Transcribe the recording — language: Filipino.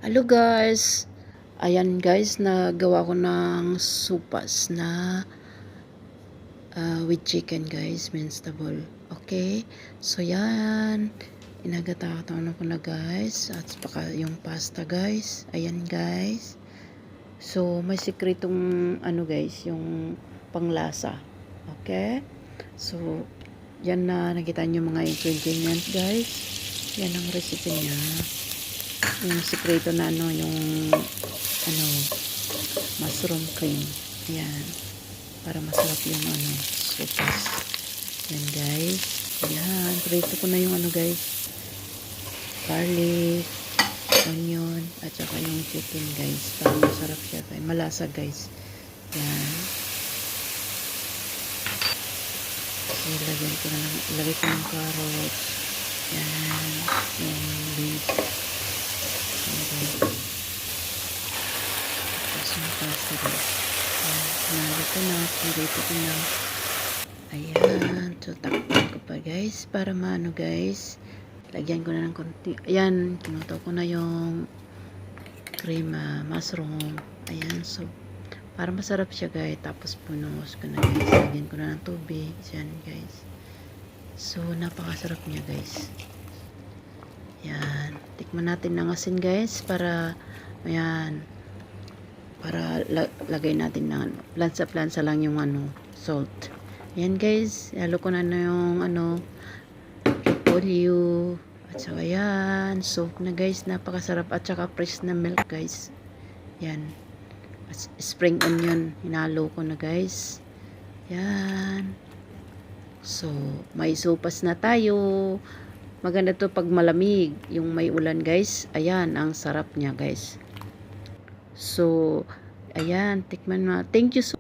Hello guys! Ayan guys, nagawa ko ng supas na with chicken guys, vegetable. Okay? So yan, inagataon ko na guys. At baka yung pasta guys. Ayan guys. So may sikretong ano guys, yung panglasa. Okay? So yan na nakita nyo mga ingredients guys. Yan ang recipe niya. Yung sikreto na ano, yung ano, mushroom cream. Ayan. Para masarap yung ano, sopas. Yan guys. Ayan. Prito ko na yung ano guys. Garlic, onion, at saka yung chicken guys. Para masarap siya guys. Malasa guys. Yan. So, ilagay ko ng carrots. Yan. Yung beef. Tapos yung pasta guys. Sinali ko na, pinrito ko na. Ayan. So, takpan ko pa guys. Para maano guys. Lagyan ko na ng konti. Ayan. Tinuto ko na yung cream mushroom. Ayan. So, para masarap siya guys. Tapos punos ko na guys. Lagyan ko na ng tubig. Ayan guys. So, napakasarap niya guys. Yan. Tikman natin ng asin guys para ayan. Para lagay natin ng plansa lang yung ano, salt. Yan guys. Halo ko na yung ano, repolyo. At saka yan. Soap na guys. Napakasarap. At saka fresh na milk guys. Yan. At spring onion. Hinalo ko na guys. Yan. So, may sopas na tayo. Maganda to pag malamig, yung may ulan guys. Ayan, ang sarap niya guys. So, ayan, tikman mo. Thank you so